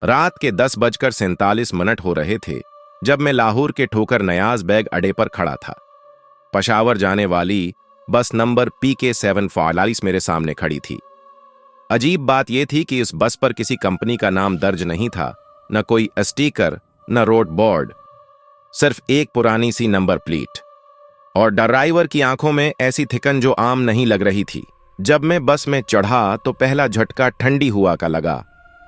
रात के 10:47 हो रहे थे जब मैं लाहौर के ठोकर नयाज बैग अड्डे पर खड़ा था। पेशावर जाने वाली बस नंबर PK744 मेरे सामने खड़ी थी। अजीब बात यह थी कि इस बस पर किसी कंपनी का नाम दर्ज नहीं था, न कोई स्टिकर, न रोड बोर्ड, सिर्फ एक पुरानी सी नंबर प्लेट। और ड्राइवर की आंखों में ऐसी थिकन जो आम नहीं लग रही थी। जब मैं बस में चढ़ा तो पहला झटका ठंडी हुआ का लगा।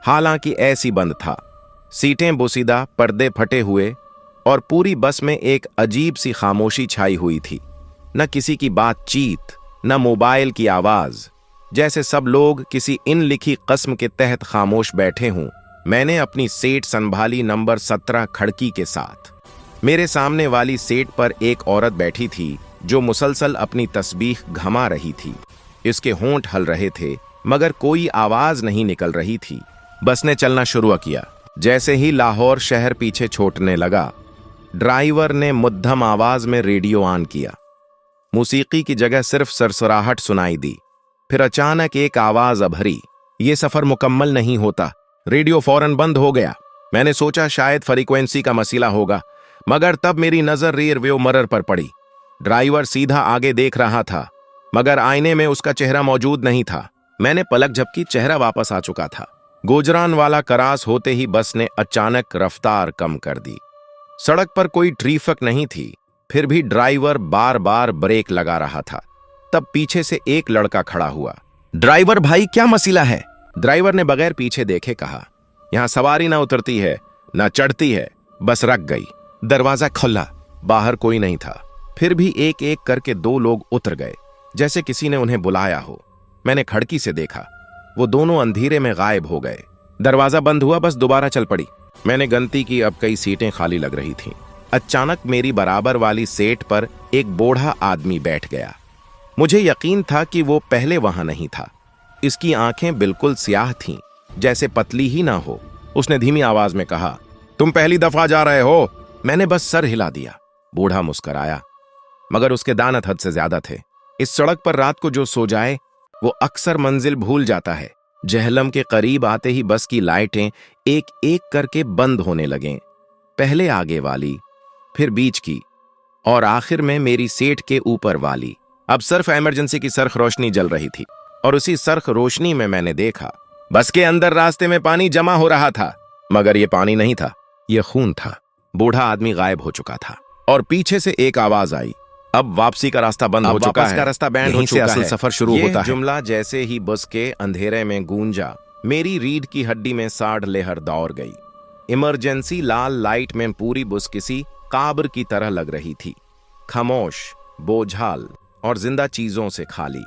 हालांकि ऐसी बंद था, सीटें बोसीदा, पर्दे फटे हुए और पूरी बस में एक अजीब सी खामोशी छाई हुई थी। न किसी की बातचीत, न मोबाइल की आवाज, जैसे सब लोग किसी इन लिखी कस्म के तहत खामोश बैठे हों। मैंने अपनी सीट संभाली नंबर 17 खिड़की के साथ। मेरे सामने वाली सीट पर एक औरत बैठी थी जो मुसलसल अपनी तस्बीह घमा रही थी। इसके होंठ हल रहे थे मगर कोई आवाज नहीं निकल रही थी। बस ने चलना शुरू किया। जैसे ही लाहौर शहर पीछे छोड़ने लगा, ड्राइवर ने मध्यम आवाज में रेडियो ऑन किया। मौसीकी की जगह सिर्फ सरसराहट सुनाई दी। फिर अचानक एक आवाज अभरी, "यह सफर मुकम्मल नहीं होता।" रेडियो फौरन बंद हो गया। मैंने सोचा शायद फ्रीक्वेंसी का मसला होगा, मगर तब मेरी नजर रियर व्यू मिरर पर पड़ी। ड्राइवर सीधा आगे देख रहा था मगर आईने में उसका चेहरा मौजूद नहीं था। मैंने पलक झपकी, चेहरा वापस आ चुका था। गोजरान वाला करास होते ही बस ने अचानक रफ्तार कम कर दी। सड़क पर कोई ट्रैफिक नहीं थी, फिर भी ड्राइवर बार बार ब्रेक लगा रहा था। तब पीछे से एक लड़का खड़ा हुआ। "ड्राइवर भाई, क्या मसला है?" ड्राइवर ने बगैर पीछे देखे कहा। "यहां सवारी ना उतरती है ना चढ़ती है, बस रख गई।" दरवाजा खुला, बाहर कोई नहीं था। फिर भी एक एक करके 2 लोग उतर गए, जैसे किसी ने उन्हें बुलाया हो। मैंने खिड़की से देखा, वो दोनों अंधेरे में गायब हो गए। दरवाजा बंद हुआ, बस दोबारा चल पड़ी। मैंने गनती की, अब कई सीटें खाली लग रही थीं। अचानक मेरी बराबर वाली सीट पर एक बूढ़ा आदमी बैठ गया। मुझे यकीन था कि वो पहले वहां नहीं था। इसकी आंखें बिल्कुल स्याह थीं, जैसे पतली ही ना हो। उसने धीमी आवाज में कहा, "तुम पहली दफा जा रहे हो?" मैंने बस सर हिला दिया। बूढ़ा मुस्कराया, मगर उसके दांत हद से ज्यादा थे। इस सड़क पर रात को जो सो जाए वो अक्सर मंजिल भूल जाता है। जहलम के करीब आते ही बस की लाइटें एक एक करके बंद होने लगें। पहले आगे वाली, फिर बीच की और आखिर में मेरी सीट के ऊपर वाली। अब सिर्फ इमरजेंसी की सरख रोशनी जल रही थी और उसी सरख रोशनी में मैंने देखा बस के अंदर रास्ते में पानी जमा हो रहा था। मगर यह पानी नहीं था, यह खून था। बूढ़ा आदमी गायब हो चुका था और पीछे से एक आवाज आई, "अब वापसी का रास्ता बंद हो चुका है, का रास्ता बैंड हो चुका है, असल सफर शुरू होता है।" जुमला जैसे ही बस के अंधेरे में गूंजा, मेरी रीढ़ की हड्डी में साढ़ लहर दौड़ गई। इमरजेंसी लाल लाइट में पूरी बस किसी काबर की तरह लग रही थी, खामोश, बोझाल और जिंदा चीजों से खाली।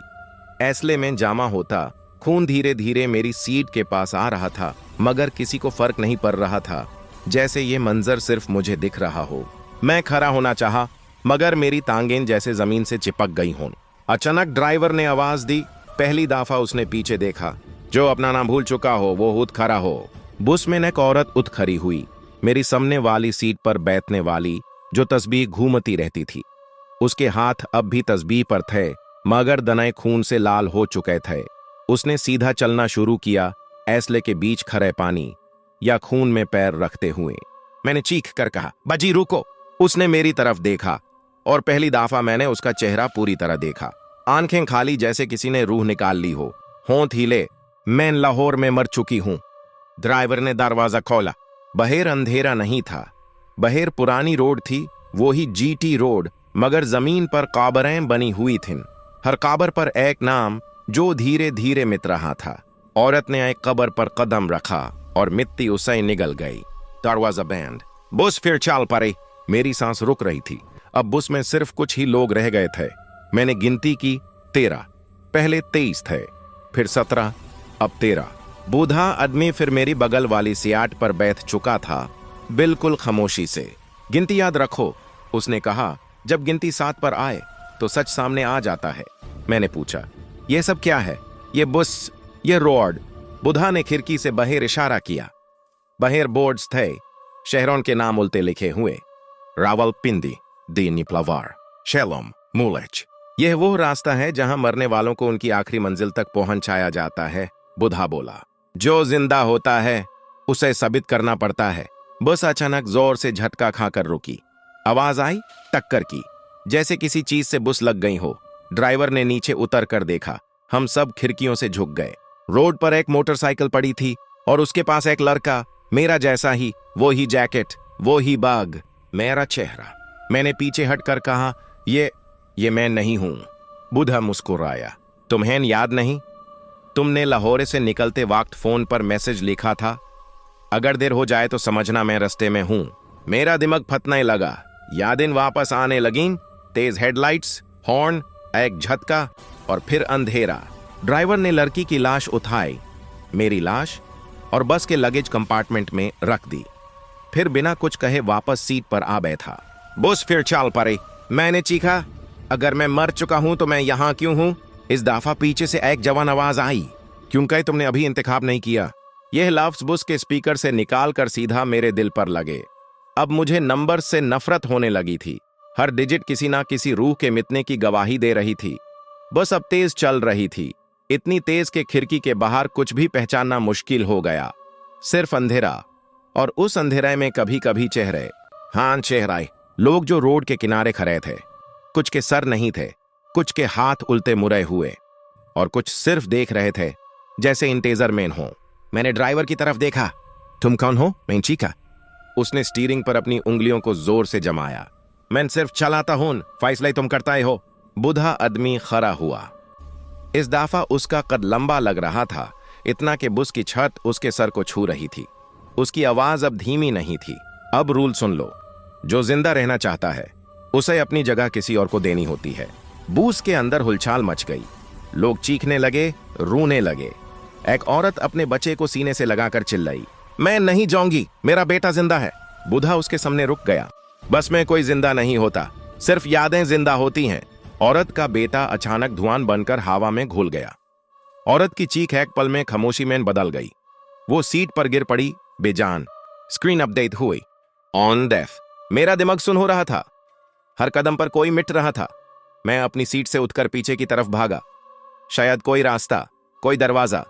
ऐसले में जामा होता, खून धीरे धीरे मेरी सीट के पास आ रहा था, मगर किसी को फर्क नहीं पड़ रहा था, जैसे ये मंजर सिर्फ मुझे दिख रहा हो। मैं खड़ा होना चाहा, मगर मेरी टांगें जैसे जमीन से चिपक गई हों। अचानक ड्राइवर ने आवाज दी। पहली दफा उसने पीछे देखा। "जो अपना नाम भूल चुका हो वो उठ खड़ा हो।" बस में एक औरत उठ खड़ी हुई, मेरी सामने वाली सीट पर बैठने वाली, जो तस्बीह घूमती रहती थी। उसके हाथ अब भी तस्बीह पर थे, मगर दनाए खून से लाल हो चुके थे। उसने सीधा चलना शुरू किया, ऐसले के बीच खरे पानी या खून में पैर रखते हुए। मैंने चीख कर कहा, "बाजी रुको!" उसने मेरी तरफ देखा और पहली दफा मैंने उसका चेहरा पूरी तरह देखा। आंखें खाली, जैसे किसी ने रूह निकाल ली हो। होंठ हिले, "मैं लाहौर में मर चुकी हूं।" ड्राइवर ने दरवाजा खोला। बहेर अंधेरा नहीं था, बहेर पुरानी रोड थी, वो ही GT रोड, मगर जमीन पर काबरें बनी हुई थीं। हर काबर पर एक नाम जो धीरे धीरे मिट रहा था। औरत ने एक कब्र पर कदम रखा और मिट्टी उसे निगल गई। दरवाजा बंद। बस फिर चल पड़ी। मेरी सांस रुक रही थी। अब बस में सिर्फ कुछ ही लोग रह गए थे। मैंने गिनती की, 13। पहले 23 थे, फिर 17, अब 13। बूढ़ा आदमी फिर मेरी बगल वाली सीट पर बैठ चुका था, बिल्कुल खामोशी से। "गिनती याद रखो," उसने कहा। "जब गिनती 7 पर आए तो सच सामने आ जाता है।" मैंने पूछा, "यह सब क्या है?" "ये बस, ये रोड।" बूढ़ा ने खिड़की से बाहर इशारा किया। बाहर बोर्ड्स थे, शहरों के नाम उल्टे लिखे हुए। रावलपिंडी, दीनीप्लवार, शेलोम, मुलेच। यह वो रास्ता है जहां मरने वालों को उनकी आखिरी मंजिल तक पहुंचाया जाता है, बूढ़ा बोला। "जो जिंदा होता है उसे साबित करना पड़ता है। बस अचानक जोर से झटका खाकर रुकी। आवाज आई टक्कर की, जैसे किसी चीज से बुस लग गई हो। ड्राइवर ने नीचे उतर कर देखा। हम सब खिड़कियों से झुक गए। रोड पर एक मोटरसाइकिल पड़ी थी और उसके पास एक लड़का, मेरा जैसा ही, वो ही जैकेट, वो ही बाग, मेरा चेहरा। मैंने पीछे हटकर कहा, ये मैं नहीं हूं। बुधा मुस्कुराया। तुम्हें याद नहीं? तुमने लाहौर से निकलते वक्त फोन पर मैसेज लिखा था, अगर देर हो जाए तो समझना मैं रास्ते में हूं। मेरा दिमाग फटने लगा। यादें वापस आने लगीं। तेज हेडलाइट्स, हॉर्न, एक झटका और फिर अंधेरा। ड्राइवर ने लड़की की लाश उठाई, मेरी लाश, और बस के लगेज कंपार्टमेंट में रख दी। फिर बिना कुछ कहे वापस सीट पर आ बैठा। बस फिर चल पड़े। मैंने चीखा, अगर मैं मर चुका हूं तो मैं यहां क्यों हूं? इस दफा पीछे से एक जवान आवाज आई, क्योंकि तुमने अभी इंतखाब नहीं किया। यह लफ्ज बुस के स्पीकर से निकाल कर सीधा मेरे दिल पर लगे। अब मुझे नंबर से नफरत होने लगी थी। हर डिजिट किसी ना किसी रूह के मिटने की गवाही दे रही थी। बस अब तेज चल रही थी, इतनी तेज के खिड़की के बाहर कुछ भी पहचानना मुश्किल हो गया। सिर्फ अंधेरा, और उस अंधेरे में कभी कभी चेहरे। हाँ, चेहरे। लोग जो रोड के किनारे खड़े थे। कुछ के सर नहीं थे, कुछ के हाथ उल्टे मुड़े हुए, और कुछ सिर्फ देख रहे थे, जैसे इंटेजर मैन हो। मैंने ड्राइवर की तरफ देखा। तुम कौन हो? मैं चीखा। उसने स्टीयरिंग पर अपनी उंगलियों को जोर से जमाया। मैं सिर्फ चलाता हूं, फैसला तुम करता ही हो। बुधा आदमी खड़ा हुआ। इस दफा उसका कद लंबा लग रहा था, इतना कि बुस की छत उसके सर को छू रही थी। उसकी आवाज अब धीमी नहीं थी। अब रूल सुन लो, जो जिंदा रहना चाहता है उसे अपनी जगह किसी और को देनी होती है। बूस के अंदर हुलचाल मच गई। लोग चीखने लगे, रोने लगे। एक औरत अपने बच्चे को सीने से लगाकर चिल्लाई, मैं नहीं जाऊंगी, मेरा बेटा जिंदा है। बुधा उसके सामने रुक गया। बस में कोई जिंदा नहीं होता, सिर्फ यादें जिंदा होती हैं। औरत का बेटा अचानक धुआं बनकर हवा में घुल गया। औरत की चीख एक पल में खामोशी में बदल गई। वो सीट पर गिर पड़ी बेजान। स्क्रीन अपडेट हुई, ऑन डेथ। मेरा दिमाग सुन हो रहा था। हर कदम पर कोई मिट रहा था। मैं अपनी सीट से उठकर पीछे की तरफ भागा। शायद कोई रास्ता, कोई दरवाजा,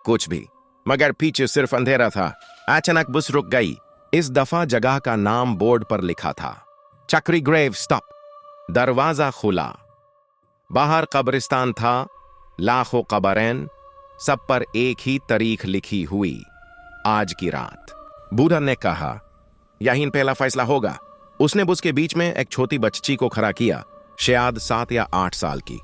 कुछ भी, मगर पीछे सिर्फ अंधेरा था। अचानक बस रुक गई। इस दफा जगह का नाम बोर्ड पर लिखा था, चक्री ग्रेव स्टॉप। दरवाजा खुला। बाहर कब्रिस्तान था, लाखों कब्रें, सब पर एक ही तारीख लिखी हुई, आज की रात। बूढ़ा ने कहा, यही पहला फैसला होगा। उसने बुस के बीच में एक छोटी बच्ची को खड़ा किया, शायद 7 या 8 साल की।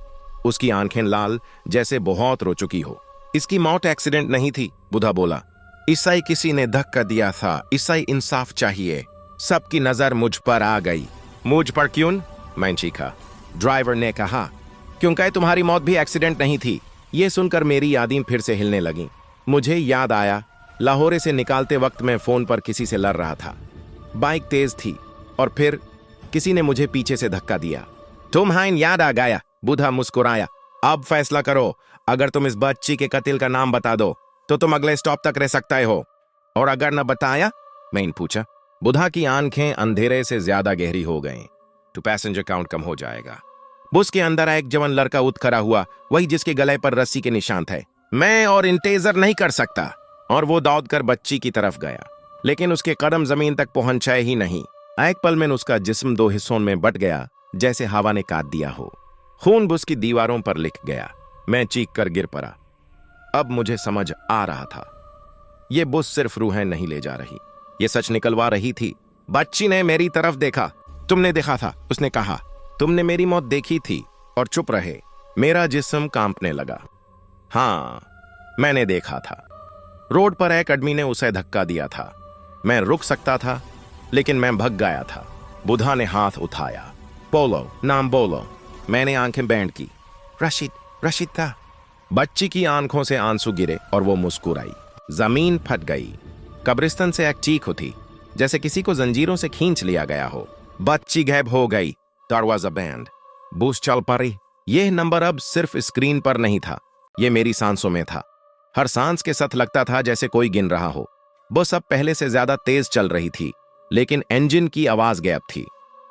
उसकी आंखें लाल, जैसे बहुत रो चुकी हो। इसकी मौत एक्सीडेंट नहीं थी, बुधा बोला। ईसाई किसी ने धक्का दिया था। ईसाई इंसाफ चाहिए। सबकी नजर मुझ पर आ गई। मुझ पर क्यों? मैं चीखा। ड्राइवर ने कहा, क्योंकि तुम्हारी मौत भी एक्सीडेंट नहीं थी। यह सुनकर मेरी यादें फिर से हिलने लगीं। मुझे याद आया, लाहौर से निकालते वक्त मैं फोन पर किसी से लड़ रहा था। बाइक तेज थी और फिर किसी ने मुझे पीछे से धक्का दिया। तुम्हें याद आ गया? बुधा मुस्कुराया। अब फैसला करो। अगर तुम इस बच्ची के कत्ल का नाम बता दो तो तुम अगले स्टॉप तक रह सकते हो, और अगर न बताया? मैंने पूछा। बुधा की आंखें अंधेरे से ज्यादा गहरी हो गईं। तो पैसेंजर काउंट कम हो जाएगा। बस के अंदर एक जवान लड़का उठ खड़ा हुआ, वही जिसके गले पर रस्सी के निशान थे। मैं और इंतेजर नहीं कर सकता। और वो दौड़कर बच्ची की तरफ गया, लेकिन उसके कदम जमीन तक पहुंचे ही नहीं। एक पल में उसका जिस्म 2 हिस्सों में बट गया, जैसे हवा ने काट दिया हो। खून बुस की दीवारों पर लिख गया। मैं चीख कर गिर पड़ा। अब मुझे समझ आ रहा था, ये बुस सिर्फ रूहें नहीं ले जा रही, ये सच निकलवा रही थी। बच्ची ने मेरी तरफ देखा। तुमने देखा था? उसने कहा। तुमने मेरी मौत देखी थी, और चुप रहे। मेरा जिस्म कांपने लगा। हाँ, मैंने देखा था। रोड पर एक आदमी ने उसे धक्का दिया था। मैं रुक सकता था, लेकिन मैं भग गया था। बुधा ने हाथ उठाया। बोलो, नाम बोलो। मैंने आंखें बैंड की। रशीद, रशीद था। बच्ची की आंखों से आंसू गिरे और वो मुस्कुराई। जमीन फट गई। कब्रिस्तान से एक चीख उठी, जैसे किसी को जंजीरों से खींच लिया गया हो। बच्ची गायब हो गई। दरवाजा बैंड। बूस चल पड़ी। यह नंबर अब सिर्फ स्क्रीन पर नहीं था, यह मेरी सांसों में था। हर सांस के साथ लगता था जैसे कोई गिन रहा हो। बस अब पहले से ज्यादा तेज चल रही थी, लेकिन इंजन की आवाज गायब थी।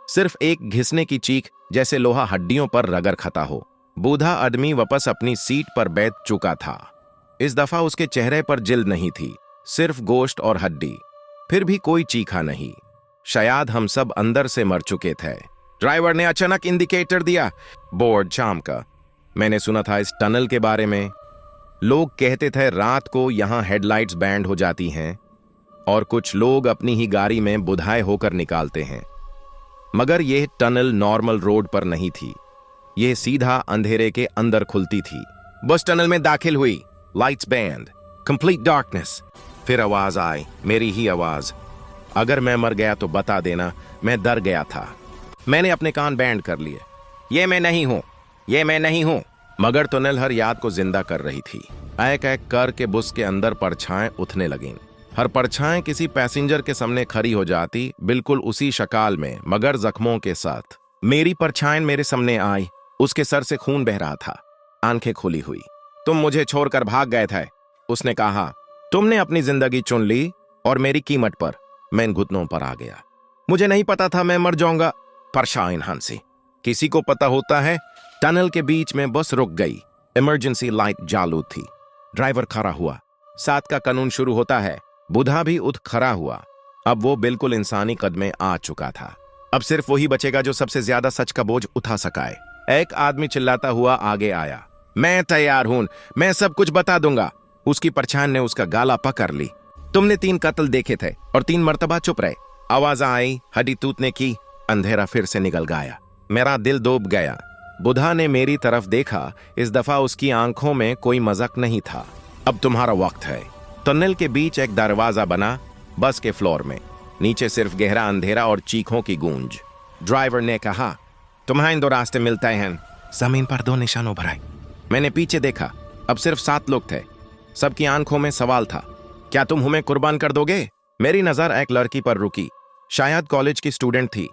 सिर्फ एक घिसने की चीख, जैसे लोहा हड्डियों पर रगड़ खाता हो। बूढ़ा आदमी वापस अपनी सीट पर बैठ चुका था। इस दफा उसके चेहरे पर जिल्द नहीं थी, सिर्फ गोश्त और हड्डी। फिर भी कोई चीखा नहीं। शायद हम सब अंदर से मर चुके थे। ड्राइवर ने अचानक इंडिकेटर दिया। बोर्ड शाम का। मैंने सुना था इस टनल के बारे में। लोग कहते थे रात को यहां हेडलाइट्स बैंड हो जाती हैं और कुछ लोग अपनी ही गाड़ी में बुधाए होकर निकालते हैं। मगर यह टनल नॉर्मल रोड पर नहीं थी। यह सीधा अंधेरे के अंदर खुलती थी। बस टनल में दाखिल हुई। Lights band, complete darkness. फिर आवाज आई, मेरी ही आवाज। अगर मैं मर गया तो बता देना, मैं डर गया था। मैंने अपने कान बैंड कर लिए। ये मैं नहीं हूं, ये मैं नहीं हूं। मगर टनल हर याद को जिंदा कर रही थी। एक एक कर के बस के अंदर परछाएं उठने लगीं। हर परछाएं किसी पैसेंजर के सामने खड़ी हो जाती, बिल्कुल उसी शक्ल में मगर जख्मों के साथ। मेरी परछाएं मेरे सामने आई। उसके सर से खून बह रहा था, आंखें खुली हुई। तुम मुझे छोड़कर भाग गए थे, उसने कहा। तुमने अपनी जिंदगी चुन ली और मेरी कीमत पर। मैं घुटनों पर आ गया। मुझे नहीं पता था मैं मर जाऊंगा। परछाएं हंसी। किसी को पता होता है? टनल के बीच में बस रुक गई। इमरजेंसी लाइट चालू थी। ड्राइवर खड़ा हुआ। सात का कानून शुरू होता है। बुधा भी उठ खड़ा हुआ। अब वो बिल्कुल इंसानी कद में आ चुका था। अब सिर्फ वही बचेगा जो सबसे ज्यादा सच का बोझ उठा सकाए। एक आदमी चिल्लाता हुआ आगे आया। मैं तैयार हूं, मैं सब कुछ बता दूंगा। उसकी परछाई ने उसका गाला पकड़ ली। तुमने 3 कत्ल देखे थे और 3 मर्तबा चुप रहे। आवाज आई, हड्डी टूटने की। अंधेरा फिर से निकल गया। मेरा दिल डूब गया। बुधा ने मेरी तरफ देखा। इस दफा उसकी आंखों में कोई मजाक नहीं था। अब तुम्हारा वक्त है। टनल के बीच एक दरवाजा बना, बस के फ्लोर में। नीचे सिर्फ गहरा अंधेरा और चीखों की गूंज। ड्राइवर ने कहा, तुम्हारे 2 रास्ते मिलते हैं। जमीन पर 2 निशान उभर आए। मैंने पीछे देखा। अब सिर्फ 7 लोग थे। सबकी आंखों में सवाल था, क्या तुम हमें कुर्बान कर दोगे? मेरी नजर एक लड़की पर रुकी। शायद कॉलेज की स्टूडेंट थी।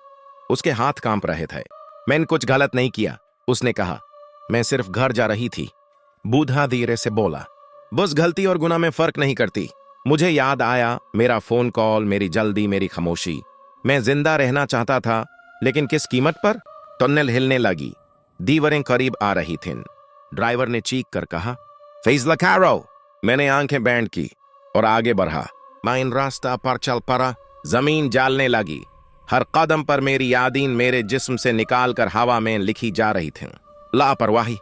उसके हाथ कांप रहे थे। मैंने कुछ गलत नहीं किया, उसने कहा। मैं सिर्फ घर जा रही थी। बुधा धीरे से बोला। बस गलती और गुनाह में फर्क नहीं करती। मुझे याद आया मेरा फोन कॉल, मेरी जल्दी, मेरी खामोशी। मैं जिंदा रहना चाहता था, लेकिन किस कीमत पर? टनल हिलने लगी। दीवारें करीब आ रही थीं। ड्राइवर ने चीख कर कहा, फैजला कैरो। मैंने आंखें बैंड की और आगे बढ़ा। मैं इन रास्ता पर चल पड़ा। जमीन जलने लगी। हर कदम पर मेरी यादें मेरे जिस्म से निकालकर हवा में लिखी जा रही थीं। लापरवाही,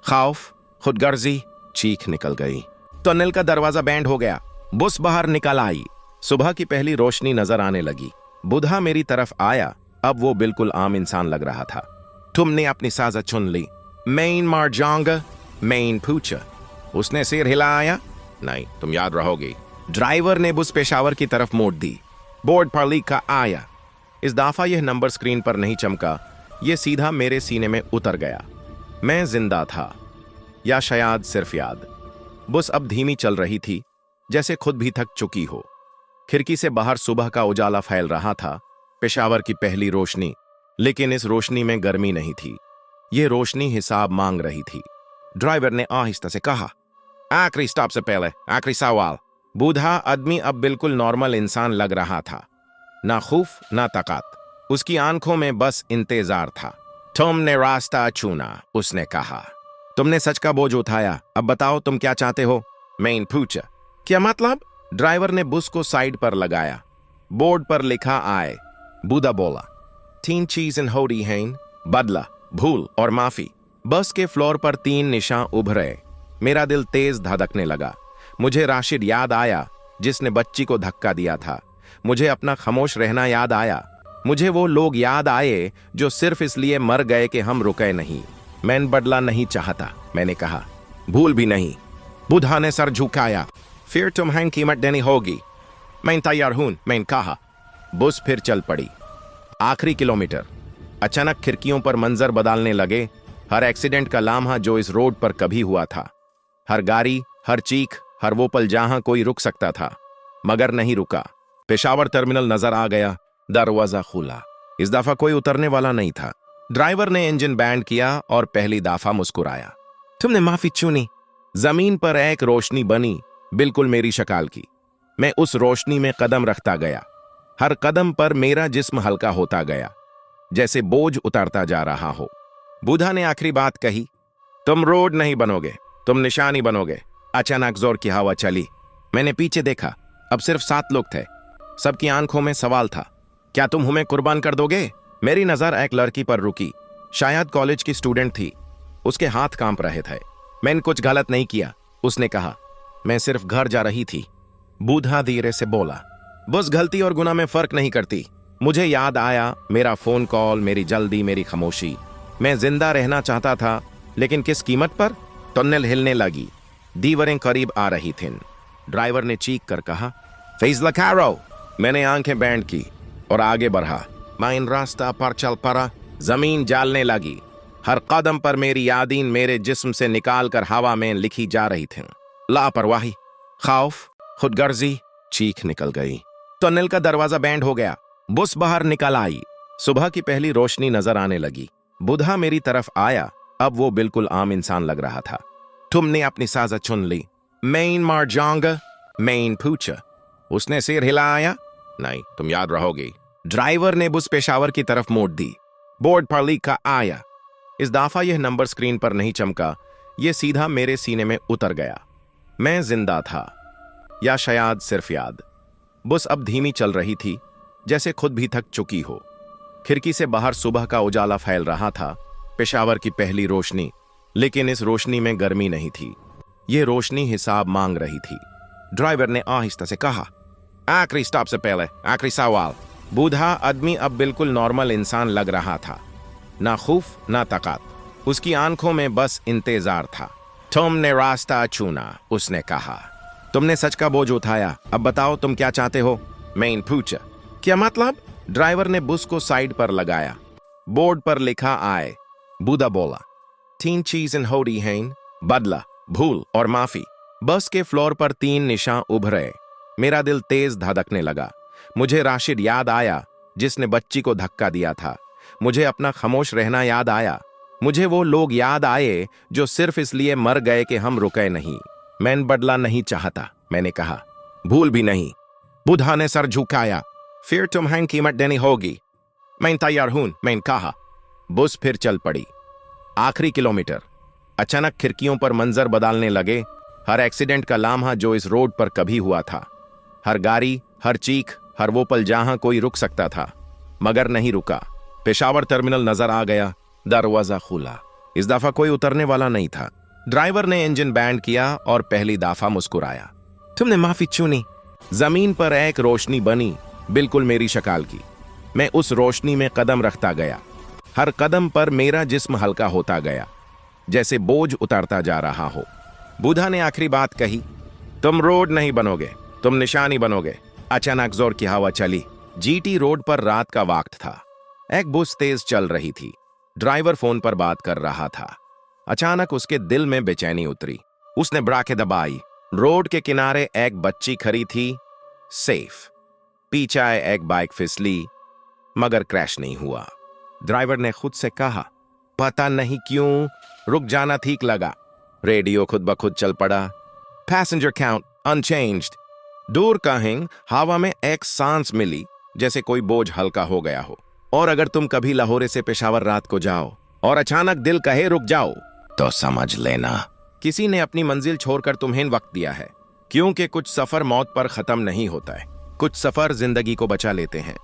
खौफ, खुदगर्जी। चीख निकल गई। टनल का दरवाजा बैंड हो गया। बस बाहर निकल आई। सुबह की पहली रोशनी नजर आने लगी। बुधा मेरी तरफ आया। अब वो बिल्कुल आम इंसान लग रहा था। तुमने अपनी साजा चुन ली। मैं मार जाऊंगा? मैं पूछा। उसने सिर हिलाया। नहीं, तुम याद रहोगे। ड्राइवर ने बुस पेशावर की तरफ मोड़ दी। बोर्ड पर लिखा आया। इस दफा यह नंबर स्क्रीन पर नहीं चमका, यह सीधा मेरे सीने में उतर गया। मैं जिंदा था, या शायद सिर्फ याद। बस अब धीमी चल रही थी, जैसे खुद भी थक चुकी हो। खिड़की से बाहर सुबह का उजाला फैल रहा था, पेशावर की पहली रोशनी। लेकिन इस रोशनी में गर्मी नहीं थी। यह रोशनी हिसाब मांग रही थी। ड्राइवर ने आहिस्ता से कहा, आखिरी स्टॉप से पहले आखिरी सवाल। बुधा आदमी अब बिल्कुल नॉर्मल इंसान लग रहा था। ना खौफ ना ताकत। उसकी आंखों में बस इंतजार था। तुमने रास्ता चुना, उसने कहा। तुमने सच का बोझ उठाया। अब बताओ तुम क्या चाहते हो? मैं पूछा। क्या मतलब? ड्राइवर ने बुस को साइड पर लगाया। बोर्ड पर लिखा आए। बुधा बोला, 3 चीजें होती हैं, बदला, भूल और माफी। बस के फ्लोर पर 3 निशान उभरे। मेरा दिल तेज धड़कने लगा। मुझे राशिद याद आया, जिसने बच्ची को धक्का दिया था। मुझे अपना खामोश रहना याद आया। मुझे वो लोग याद आए जो सिर्फ इसलिए मर गए कि हम रुके नहीं। मैं बदला नहीं चाहता, मैंने कहा। भूल भी नहीं। बुधा ने सर झुकाया। फिर तुम्हें कीमत देनी होगी। मैं तैयार हूं, मैंने कहा। बस फिर चल पड़ी। आखिरी किलोमीटर। अचानक खिड़कियों पर मंजर बदलने लगे। हर एक्सीडेंट का लाम्हा जो इस रोड पर कभी हुआ था। हर गाड़ी, हर चीख, हर वो पल जहां कोई रुक सकता था मगर नहीं रुका। पेशावर टर्मिनल नजर आ गया। दरवाजा खुला। इस दफा कोई उतरने वाला नहीं था। ड्राइवर ने इंजन बैंड किया और पहली दफा मुस्कुराया। तुमने माफी चुनी। जमीन पर एक रोशनी बनी, बिल्कुल मेरी शक्ल की। मैं उस रोशनी में कदम रखता गया। हर कदम पर मेरा जिस्म हल्का होता गया, जैसे बोझ उतरता जा रहा हो। बुधा ने आखिरी बात कही, तुम रोड नहीं बनोगे, तुम निशानी बनोगे। अचानक जोर की हवा चली। मैंने पीछे देखा। अब सिर्फ 7 लोग थे। सबकी आंखों में सवाल था, क्या तुम हमें कुर्बान कर दोगे? मेरी नजर एक लड़की पर रुकी। शायद कॉलेज की स्टूडेंट थी। उसके हाथ कांप रहे थे। मैंने कुछ गलत नहीं किया, उसने कहा। मैं सिर्फ घर जा रही थी, बूढ़ा धीरे से बोला। बस गलती और गुनाह में फर्क नहीं करती। मुझे याद आया मेरा फोन कॉल, मेरी जल्दी, मेरी खामोशी। मैं जिंदा रहना चाहता था, लेकिन किस कीमत पर? टनल हिलने लगी, दीवारें करीब आ रही थीं। ड्राइवर ने चीख कर कहा, फैजला कैरो। मैंने आंखें बैंड की और आगे बढ़ा। मैं इन रास्ता पर चल पड़ा। जमीन जालने लगी। हर कदम पर मेरी यादें मेरे जिस्म से निकाल कर हवा में लिखी जा रही थीं। लापरवाही, खौफ, खुदगर्जी। चीख निकल गई। टनल का दरवाजा बैंड हो गया। बस बाहर निकल आई। सुबह की पहली रोशनी नजर आने लगी। बुधा मेरी तरफ आया। अब वो बिल्कुल आम इंसान लग रहा था। तुमने अपनी साजा चुन ली। मैं मार जाऊंगा, मैं पूछा। उसने सिर हिलाया। नहीं, तुम याद रहोगे। ड्राइवर ने बुस पेशावर की तरफ मोड़ दी। बोर्ड पर लिखा आया। इस दफा यह नंबर स्क्रीन पर नहीं चमका, यह सीधा मेरे सीने में उतर गया। मैं जिंदा था, या शायद सिर्फ याद। बुस अब धीमी चल रही थी, जैसे खुद भी थक चुकी हो। खिड़की से बाहर सुबह का उजाला फैल रहा था, पेशावर की पहली रोशनी। लेकिन इस रोशनी में गर्मी नहीं थी। यह रोशनी हिसाब मांग रही थी। ड्राइवर ने आहिस्ता से कहा, आखिरी स्टॉप से पहले आखिरी सवाल। बूढ़ा आदमी अब बिल्कुल नॉर्मल इंसान लग रहा था। ना खौफ ना ताकत, उसकी आंखों में बस इंतजार था। तुमने रास्ता चुना, उसने कहा। तुमने सच का बोझ उठाया। अब बताओ तुम क्या चाहते हो? मैं पूछा। क्या मतलब? ड्राइवर ने बुस को साइड पर लगाया। बोर्ड पर लिखा आए। बूढ़ा बोला, 3 चीजें होती हैं, बदला, भूल और माफी। बस के फ्लोर पर 3 निशान उभरे। मेरा दिल तेज धड़कने लगा। मुझे राशिद याद आया, जिसने बच्ची को धक्का दिया था। मुझे अपना खामोश रहना याद आया। मुझे वो लोग याद आए जो सिर्फ इसलिए मर गए कि हम रुके नहीं। मैं बदला नहीं चाहता, मैंने कहा। भूल भी नहीं। बुधा ने सर झुकाया। फिर तुम्हें कीमत देनी होगी। मैं तैयार हूं, मैंने कहा। बस फिर चल पड़ी। आखिरी किलोमीटर। अचानक खिड़कियों पर मंजर बदलने लगे। हर एक्सीडेंट का लाम्हा जो इस रोड पर कभी हुआ था। हर गाड़ी, हर चीख, हर वो पल जहां कोई रुक सकता था मगर नहीं रुका। पेशावर टर्मिनल नजर आ गया। दरवाजा खुला। इस दफा कोई उतरने वाला नहीं था। ड्राइवर ने इंजन बैंड किया और पहली दफा मुस्कुराया। तुमने माफी चुनी। जमीन पर एक रोशनी बनी, बिल्कुल मेरी शक्ल की। मैं उस रोशनी में कदम रखता गया। हर कदम पर मेरा जिस्म हल्का होता गया, जैसे बोझ उतरता जा रहा हो। बूढ़ा ने आखिरी बात कही, तुम रोड नहीं बनोगे, तुम निशानी बनोगे। अचानक जोर की हवा चली। जीटी रोड पर रात का वक्त था। एक बस तेज चल रही थी। ड्राइवर फोन पर बात कर रहा था। अचानक उसके दिल में बेचैनी उतरी। उसने ब्रेक दबाई। रोड के किनारे एक बच्ची खड़ी थी, सेफ। पीछे एक बाइक फिसली, मगर क्रैश नहीं हुआ। ड्राइवर ने खुद से कहा, पता नहीं क्यों रुक जाना ठीक लगा। रेडियो खुद ब खुद चल पड़ा। Passenger count unchanged. दूर कहीं हवा में एक सांस मिली, जैसे कोई बोझ हल्का हो गया हो। और अगर तुम कभी लाहौर से पेशावर रात को जाओ और अचानक दिल कहे रुक जाओ, तो समझ लेना किसी ने अपनी मंजिल छोड़कर तुम्हें वक्त दिया है। क्योंकि कुछ सफर मौत पर खत्म नहीं होता है, कुछ सफर जिंदगी को बचा लेते हैं।